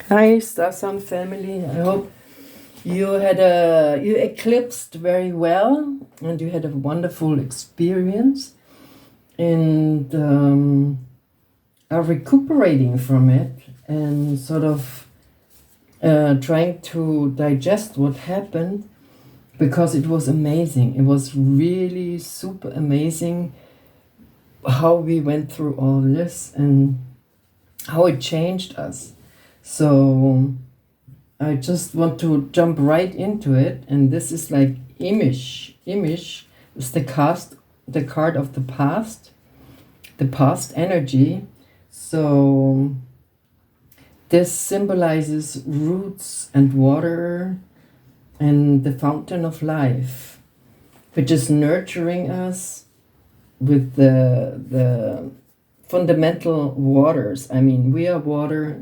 Hi, Star Sun family. I hope you eclipsed very well and you had a wonderful experience and are recuperating from it and sort of trying to digest what happened, because it was amazing. It was really super amazing how we went through all this and how it changed us. So I just want to jump right into it, and this is like imisch. Imisch is the card of the past energy. So this symbolizes roots and water and the fountain of life, which is nurturing us with the fundamental waters. I mean, we are water.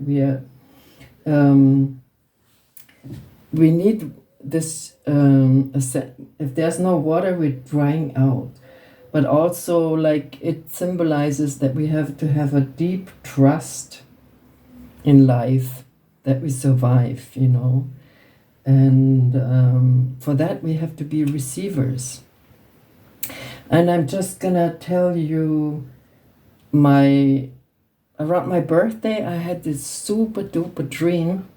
We need this. If there's no water, we're drying out. But also, like, it symbolizes that we have to have a deep trust in life, that we survive, and for that we have to be receivers. And I'm just gonna tell you, around my birthday I had this super duper dream,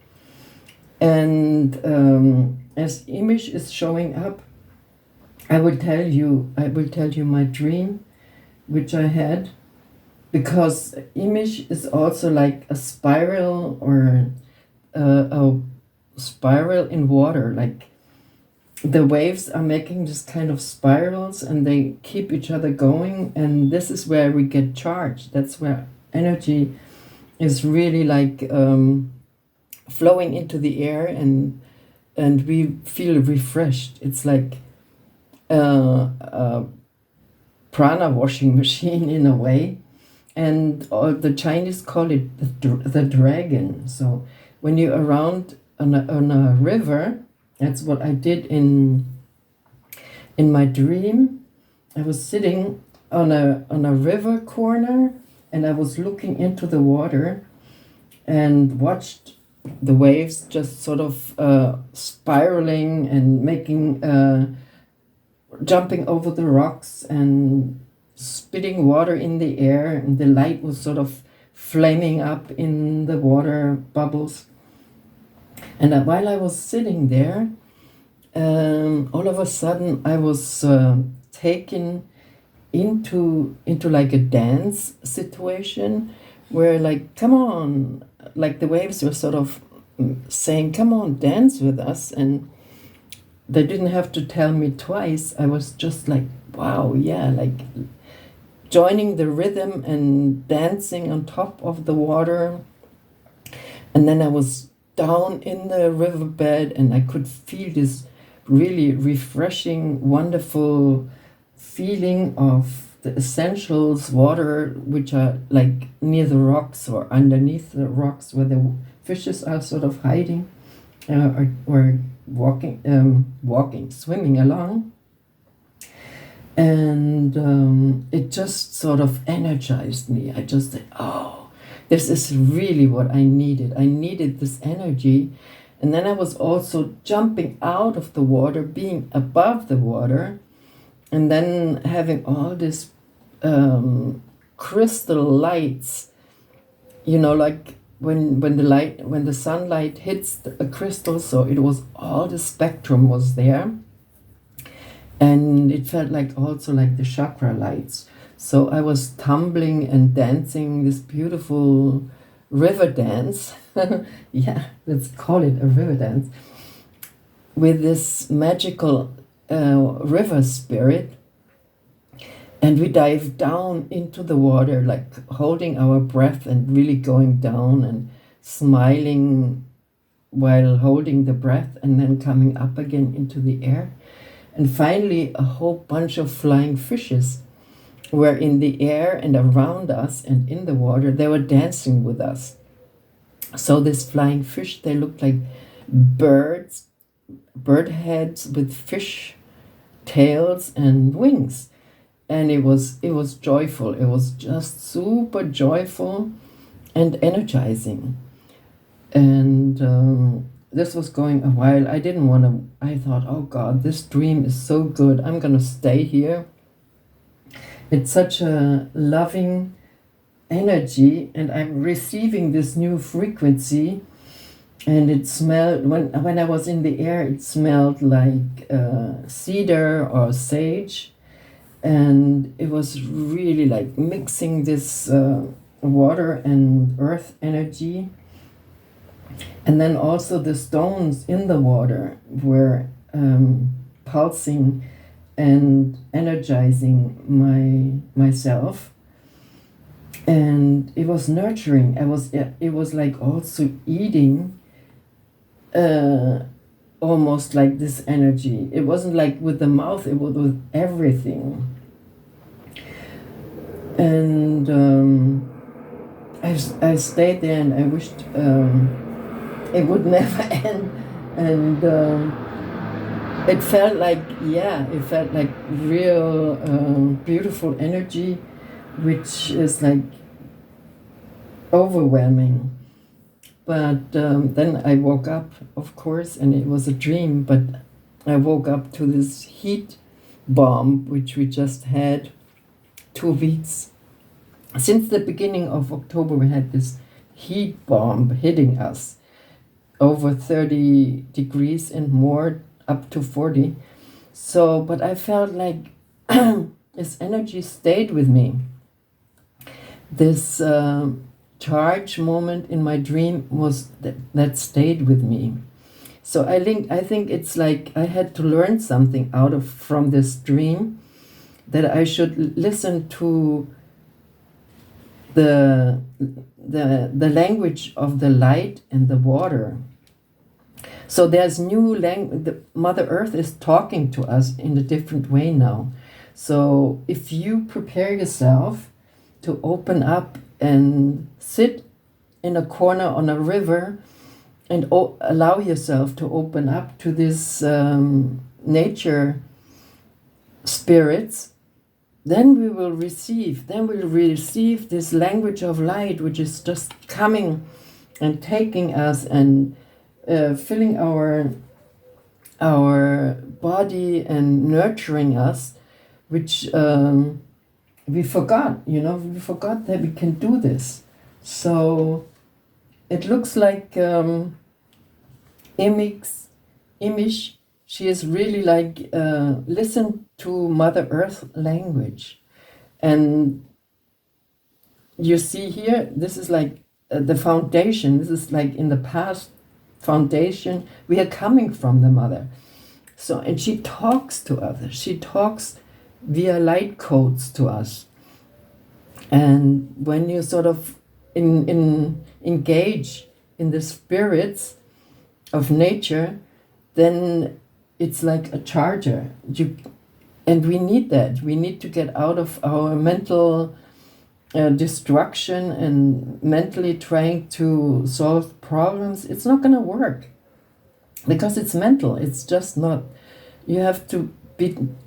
and as Imix is showing up, I will tell you my dream which I had, because Imix is also like a spiral, or a spiral in water. Like, the waves are making this kind of spirals and they keep each other going, and this is where we get charged. That's where energy is really like flowing into the air, and we feel refreshed. It's like a prana washing machine in a way. And the Chinese call it the dragon. So when you're around on a river, that's what I did in my dream. I was sitting on a river corner, and I was looking into the water and watched the waves just sort of spiraling and making jumping over the rocks and spitting water in the air, and the light was sort of flaming up in the water bubbles. And while I was sitting there, all of a sudden I was taken into like a dance situation, where, like, come on, like the waves were sort of saying, come on, dance with us. And they didn't have to tell me twice. I was just like, wow, yeah, like joining the rhythm and dancing on top of the water. And then I was down in the riverbed, and I could feel this really refreshing, wonderful feeling of the essentials, water, which are like near the rocks or underneath the rocks, where the fishes are sort of hiding, or swimming along. And it just sort of energized me. I just said, oh, this is really what I needed. I needed this energy. And then I was also jumping out of the water, being above the water, and then having all this crystal lights, like when the sunlight hits a crystal. So it was, all the spectrum was there. And it felt like also like the chakra lights. So I was tumbling and dancing this beautiful river dance. Yeah, let's call it a river dance, with this magical river spirit. And we dived down into the water, like holding our breath and really going down and smiling while holding the breath, and then coming up again into the air. And finally, a whole bunch of flying fishes were in the air and around us and in the water. They were dancing with us. So this flying fish, they looked like bird heads with fish tails and wings. And it was joyful. It was just super joyful and energizing. And this was going a while. I didn't want to, I thought, oh God, this dream is so good. I'm going to stay here. It's such a loving energy, and I'm receiving this new frequency. And it smelled, when I was in the air, it smelled like cedar or sage. And it was really like mixing this water and earth energy. And then also the stones in the water were pulsing and energizing myself. And it was nurturing. It was like also eating almost like this energy. It wasn't like with the mouth, it was with everything. And I stayed there, and I wished it would never end. And it felt like, it felt like real beautiful energy, which is like overwhelming. But then I woke up, of course, and it was a dream, but I woke up to this heat bomb, which we just had 2 weeks. Since the beginning of October, we had this heat bomb hitting us, over 30 degrees and more, up to 40. So, but I felt like this energy stayed with me. This charge moment in my dream was that stayed with me. So I think it's like I had to learn something from this dream, that I should listen to the language of the light and the water. So there's new language. The Mother Earth is talking to us in a different way now. So if you prepare yourself to open up and sit in a corner on a river and allow yourself to open up to this nature spirits, then we will receive this language of light, which is just coming and taking us and filling our body and nurturing us, which we forgot, we forgot that we can do this. So it looks like imisch, she is really like, listen to Mother Earth language. And you see here, this is like the foundation. This is like in the past foundation. We are coming from the Mother. So, and she talks to others. She talks via light codes to us. And when you sort of engage in the spirits of nature, then it's like a charger. And we need that. We need to get out of our mental destruction and mentally trying to solve problems. It's not going to work because it's mental. It's just not. You have to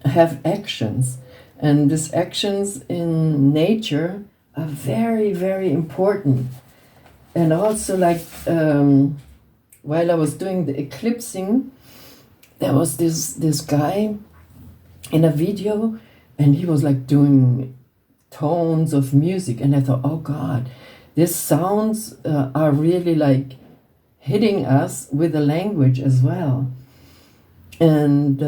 have actions, and these actions in nature are very, very important. And also, like while I was doing the eclipsing, there was this guy in a video, and he was like doing tones of music, and I thought, oh God, these sounds are really like hitting us with the language as well. And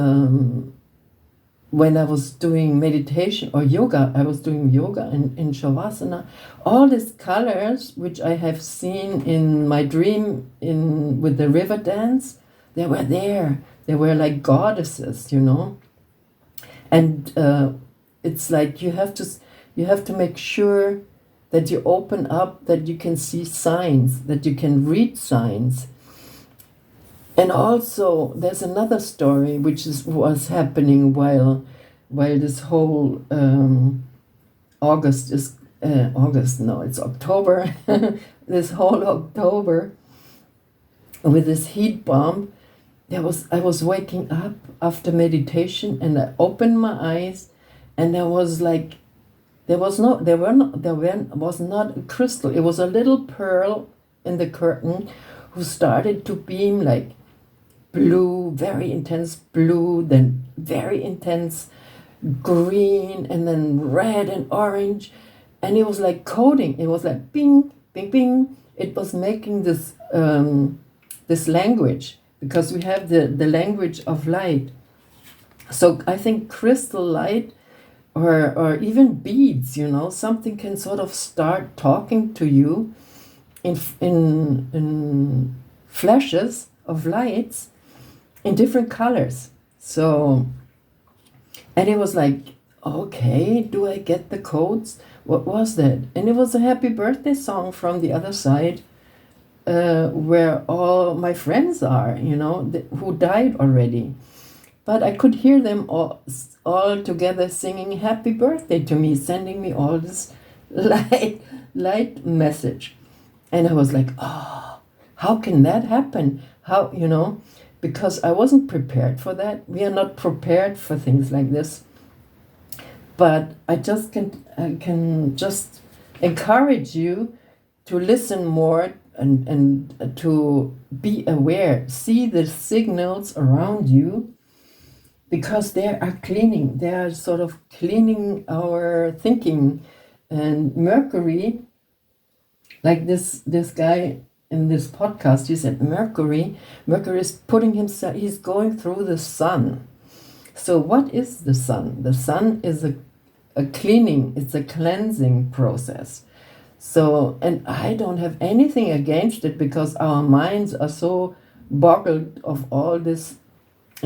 when I was doing meditation or yoga, I was doing yoga in Shavasana, all these colors which I have seen in my dream with the river dance, they were there. They were like goddesses, And it's like you have to make sure that you open up, that you can see signs, that you can read signs. And also, there's another story which was happening while this whole it's October, this whole October with this heat bomb. I was waking up after meditation, and I opened my eyes, and there was not a crystal. It was a little pearl in the curtain who started to beam like blue, very intense blue, then very intense green, and then red and orange. And it was like coding. It was like bing, bing, bing. It was making this this language, because we have the language of light. So I think crystal light or even beads, something can sort of start talking to you in flashes of lights in different colors. So, and it was like, okay, do I get the codes? What was that? And it was a happy birthday song from the other side, where all my friends are, who died already. But I could hear them all together singing happy birthday to me, sending me all this light message. And I was like, oh, how can that happen? How, because I wasn't prepared for that. We are not prepared for things like this. But I can just encourage you to listen more and to be aware, see the signals around you, because they are sort of cleaning our thinking. And Mercury, like this guy in this podcast, he said Mercury is putting himself, he's going through the sun. So what is the sun? The sun is a cleaning, it's a cleansing process. So, and I don't have anything against it, because our minds are so boggled of all this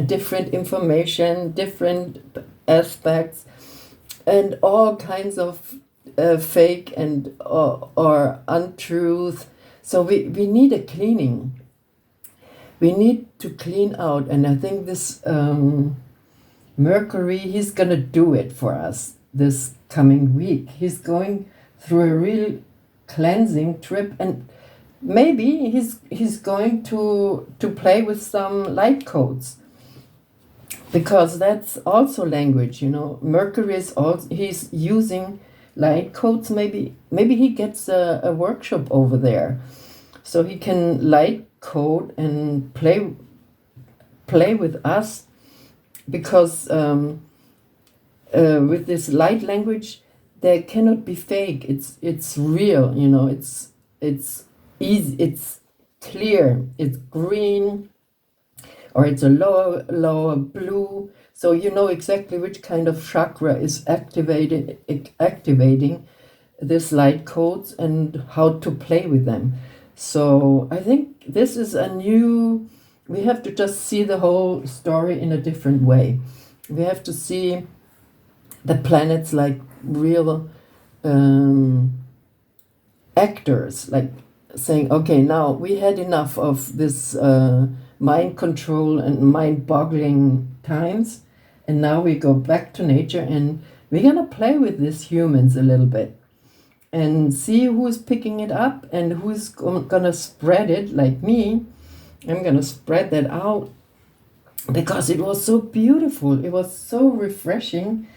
different information, different aspects, and all kinds of fake and or untruth. So we need a cleaning. We need to clean out, and I think this Mercury, he's gonna do it for us this coming week. He's going through a real cleansing trip, and maybe he's going to play with some light codes, because that's also language. Mercury is also, he's using light codes. Maybe he gets a workshop over there, so he can light code and play with us, because with this light language, there cannot be fake. It's real. It's easy. It's clear. It's green, or it's a lower blue. So you know exactly which kind of chakra is activating this light codes and how to play with them. So I think this is we have to just see the whole story in a different way. We have to see the planets like real actors, like saying, okay, now we had enough of this mind control and mind-boggling times, and now we go back to nature, and we're gonna play with these humans a little bit and see who's picking it up and who's gonna spread it. Like me, I'm gonna spread that out, because it was so beautiful, it was so refreshing,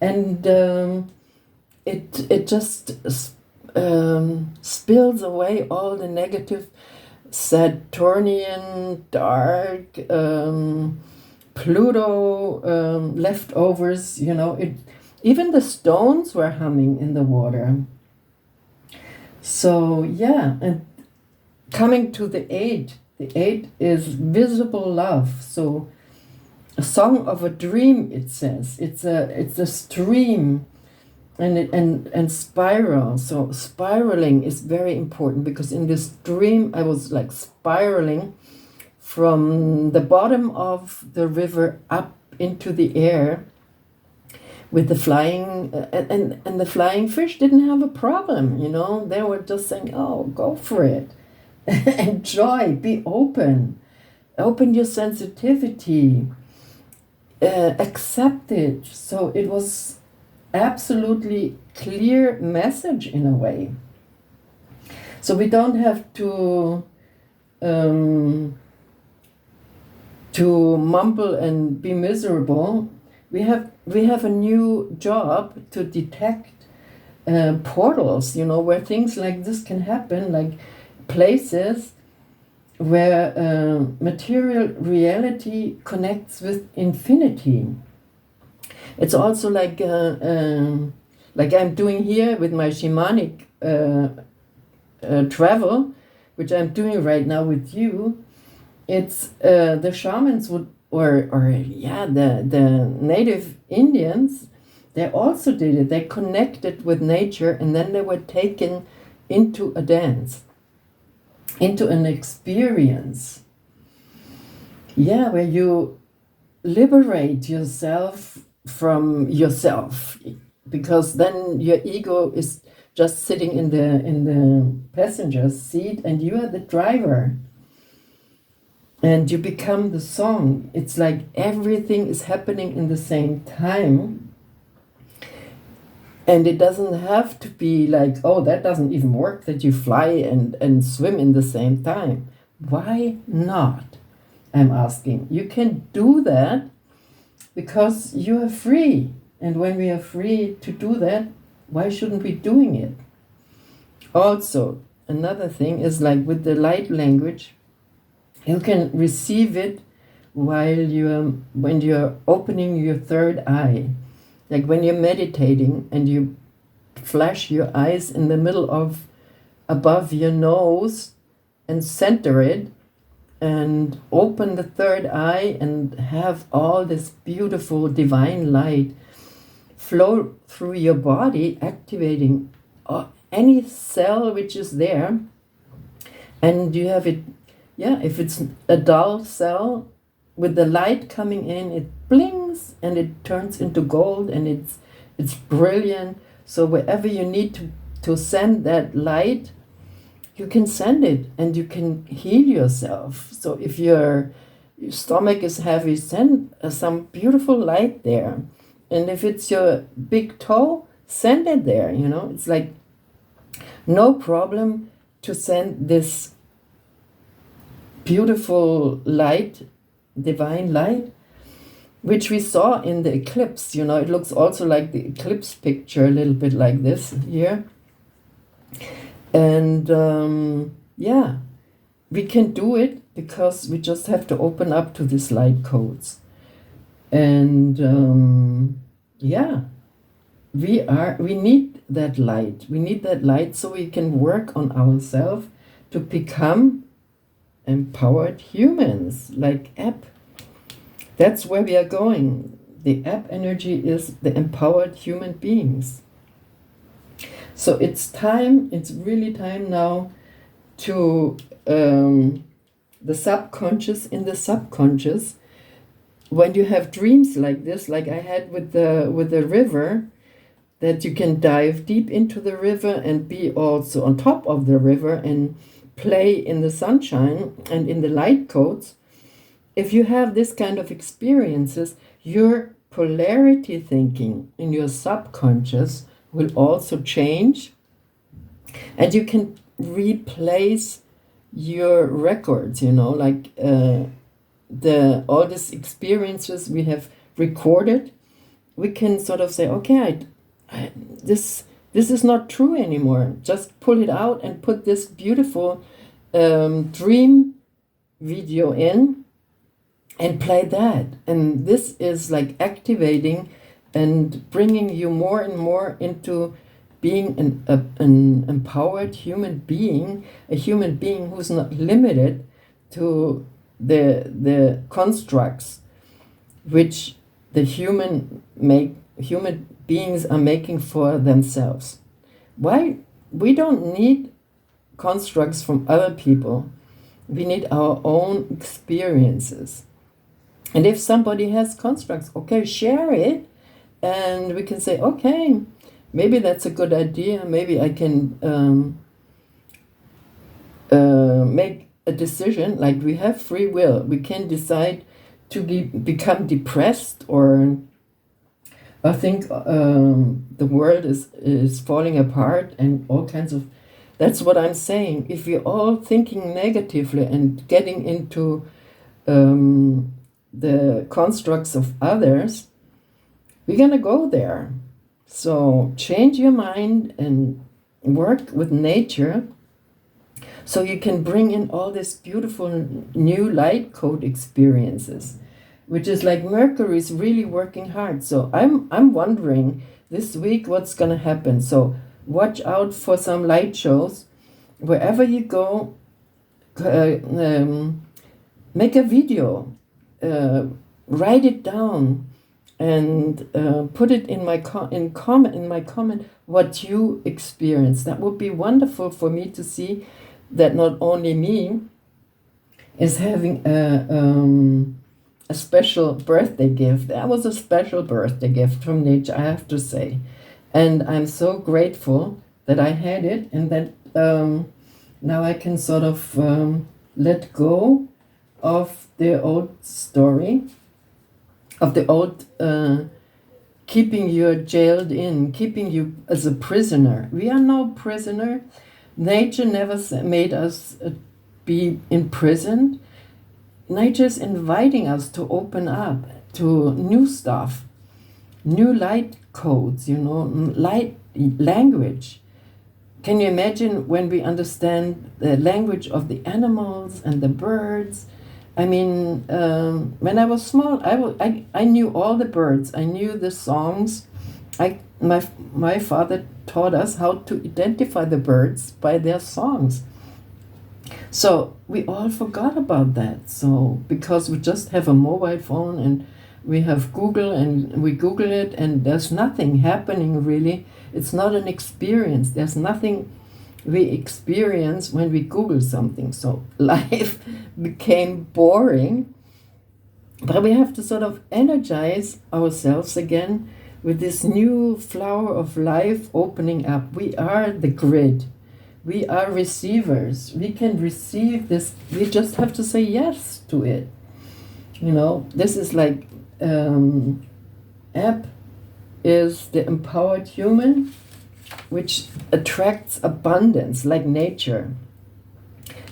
and it just spills away all the negative Saturnian dark Pluto leftovers. Even the stones were humming in the water. So yeah, and coming to the 8 is visible love. So a song of a dream, it says. It's a stream and spiral. So spiraling is very important, because in this dream I was like spiraling from the bottom of the river up into the air with the flying and the flying fish didn't have a problem. They were just saying, oh, go for it. Enjoy, be open your sensitivity, accept it. So it was absolutely clear message in a way. So we don't have to mumble and be miserable. We have a new job to detect portals, where things like this can happen, like places where material reality connects with infinity. It's also like I'm doing here with my shamanic travel, which I'm doing right now with you. It's the shamans would, the native Indians, they also did it. They connected with nature, and then they were taken into a dance, into an experience. Yeah, where you liberate yourself from yourself, because then your ego is just sitting in the passenger's seat, and you are the driver. And you become the song. It's like everything is happening in the same time. And it doesn't have to be like, oh, that doesn't even work, that you fly and swim in the same time. Why not? I'm asking. You can do that because you are free. And when we are free to do that, why shouldn't we doing it? Also, another thing is like with the light language, you can receive it when you're opening your third eye. Like when you're meditating and you flash your eyes in the middle of above your nose and center it and open the third eye and have all this beautiful divine light flow through your body, activating any cell which is there. And you have it, if it's a dull cell, with the light coming in, it blinks and it turns into gold, and it's brilliant. So wherever you need to send that light, you can send it and you can heal yourself. So if your stomach is heavy, send some beautiful light there. And if it's your big toe, send it there. It's like no problem to send this beautiful light, divine light, which we saw in the eclipse. It looks also like the eclipse picture, a little bit like this here. And we can do it because we just have to open up to these light codes. And we need that light. We need that light so we can work on ourselves to become empowered humans, like app. That's where we are going. The app energy is the empowered human beings. So it's really time now to the subconscious. In the subconscious, when you have dreams like this, like I had with the river, that you can dive deep into the river and be also on top of the river and play in the sunshine and in the light codes. If you have this kind of experiences, your polarity thinking in your subconscious will also change, and you can replace your records, like all these experiences we have recorded. We can sort of say, okay, this is not true anymore. Just pull it out and put this beautiful dream video in and play that. And this is like activating and bringing you more and more into being an empowered human being, a human being who's not limited to the constructs which the human beings are making for themselves. Why? We don't need constructs from other people. We need our own experiences. And if somebody has constructs, okay, share it, and we can say, okay, maybe that's a good idea. Maybe I can make a decision. Like, we have free will. We can decide to become depressed, or I think the world is falling apart and all kinds of. That's what I'm saying. If we're all thinking negatively and getting into the constructs of others, we're gonna go there. So change your mind and work with nature So you can bring in all these beautiful new light code experiences, which is like Mercury is really working hard. So I'm wondering this week what's gonna happen. So watch out for some light shows. Wherever you go, make a video, write it down, and put it in my comment what you experience. That would be wonderful for me to see that not only me is having a special birthday gift. That was a special birthday gift from nature, I have to say. And I'm so grateful that I had it, and that now I can sort of let go of the old story, of the old keeping you jailed in, keeping you as a prisoner. We are no prisoner. Nature never made us be imprisoned. Nature is inviting us to open up to new stuff, new light codes, light language. Can you imagine when we understand the language of the animals and the birds? I mean, when I was small, I knew all the birds. I knew the songs. My father taught us how to identify the birds by their songs. So we all forgot about that. So because we just have a mobile phone and we have Google and we Google it and there's nothing happening really. It's not an experience. There's nothing we experience when we Google something. So life became boring. But we have to sort of energize ourselves again with this new flower of life opening up. We are the grid. We are receivers. We can receive this. We just have to say yes to it. This is like app is the empowered human, which attracts abundance like nature.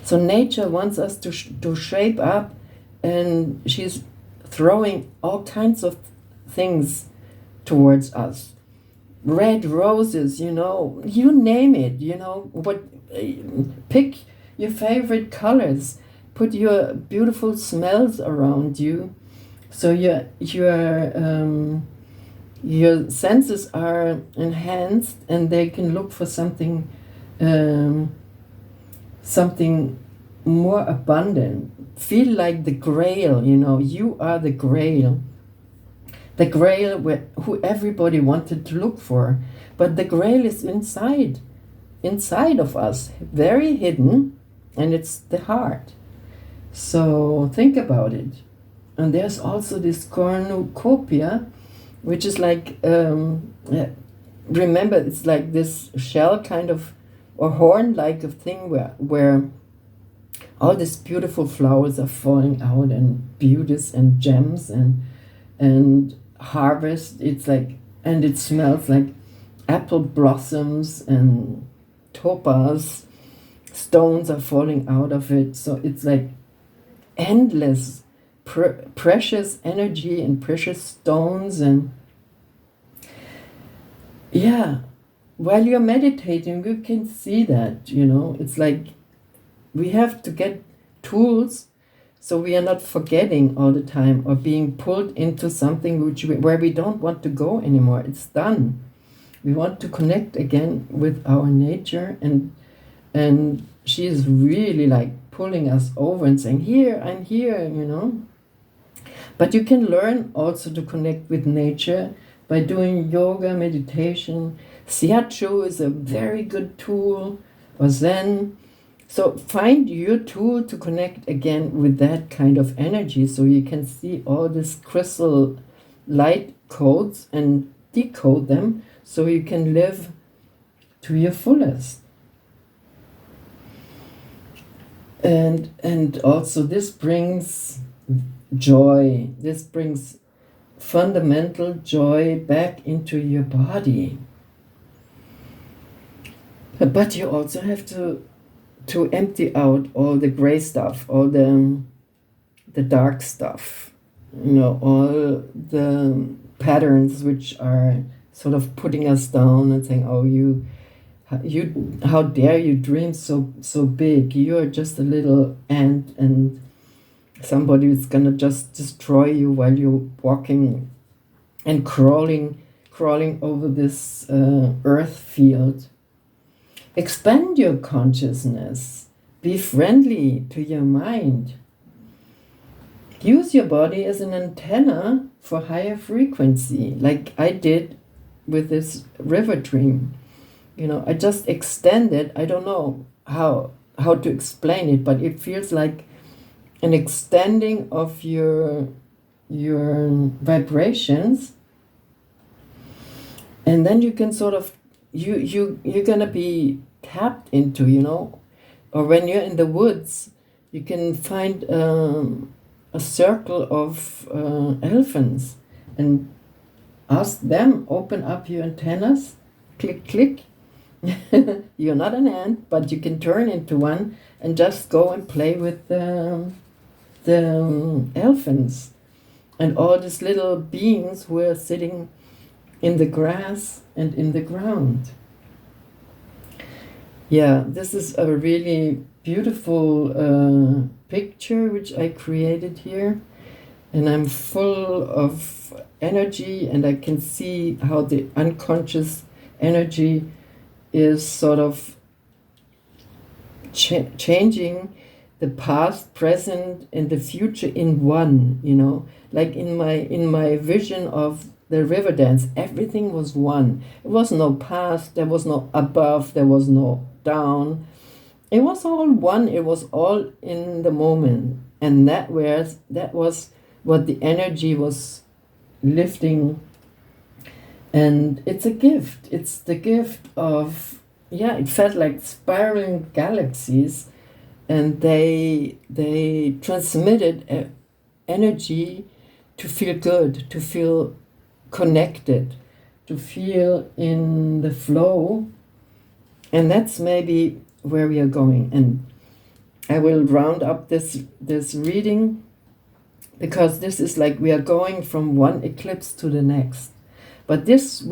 So nature wants us to shape up, and she's throwing all kinds of things towards us. Red roses, you name it, pick your favorite colors, put your beautiful smells around you, so your senses are enhanced and they can look for something more abundant. Feel like the grail, you are the grail. The grail who everybody wanted to look for. But the grail is inside of us, very hidden, and it's the heart. So think about it. And there's also this cornucopia, which is like, remember, it's like this shell kind of, or horn-like of thing where all these beautiful flowers are falling out, and beauties and gems and harvest. It's like, and it smells like apple blossoms and topaz stones are falling out of it. So it's like endless precious energy and precious stones. And yeah, while you're meditating, you can see that, it's like we have to get tools so we are not forgetting all the time or being pulled into something where we don't want to go anymore. It's done. We want to connect again with our nature, and she is really like pulling us over and saying, here, I'm here, But you can learn also to connect with nature by doing yoga, meditation. Shiatsu is a very good tool, or Zen. So find your tool to connect again with that kind of energy, so you can see all these crystal light codes and decode them so you can live to your fullest. And also this brings joy. This brings fundamental joy back into your body. But you also have to empty out all the gray stuff, all the dark stuff, all the patterns which are sort of putting us down and saying, oh, you How dare you dream so big? You're just a little ant, and somebody is gonna just destroy you while you're walking and crawling over this earth field. Expand your consciousness. Be friendly to your mind. Use your body as an antenna for higher frequency, like I did with this river dream. I just extended. I don't know how to explain it, but it feels like an extending of your vibrations, and then you can sort of you're gonna be tapped into, or when you're in the woods, you can find a circle of elephants and ask them, open up your antennas, click click. You're not an ant, but you can turn into one and just go and play with the elephants and all these little beings who are sitting in the grass and in the ground. Yeah, this is a really beautiful picture which I created here, and I'm full of energy, and I can see how the unconscious energy is sort of changing the past, present, and the future in one. Like in my vision of the river dance, everything was one. It was no past, there was no above, there was no down. It was all one. It was all in the moment, and that was what the energy was lifting. And it's a gift. It's the gift of, it felt like spiraling galaxies, and they transmitted energy to feel good, to feel connected, to feel in the flow. And that's maybe where we are going. And I will round up this reading, because this is like we are going from one eclipse to the next. But this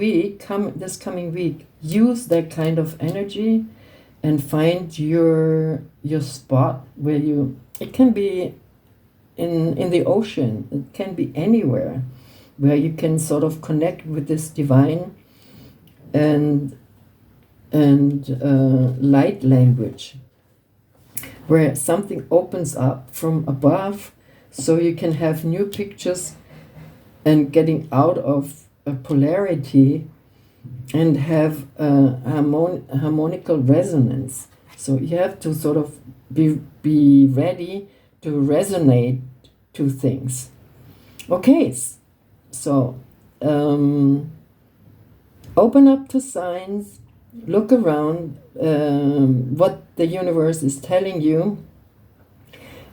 coming week, use that kind of energy and find your spot where it can be in the ocean, it can be anywhere, where you can sort of connect with this divine and light language, where something opens up from above, so you can have new pictures and getting out of a polarity and have a harmonical resonance. So you have to sort of be ready to resonate to things. Okay, so open up to signs, look around, what the universe is telling you.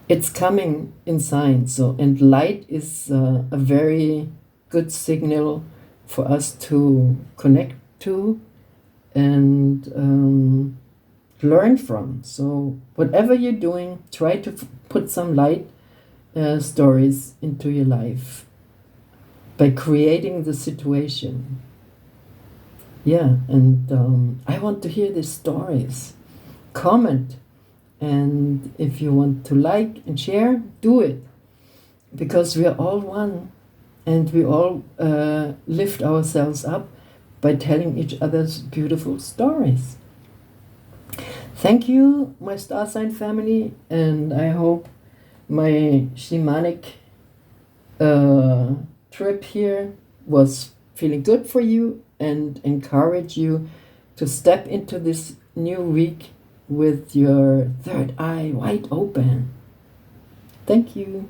It's coming in signs. And light is a very good signal for us to connect to and learn from. So whatever you're doing, try to put some light stories into your life by creating the situation. And I want to hear these stories. Comment, and if you want to like and share, do it, because we are all one, and we all lift ourselves up by telling each other's beautiful stories. Thank you, my star sign family, and I hope my shamanic trip here was feeling good for you and encourage you to step into this new week with your third eye wide open. Thank you.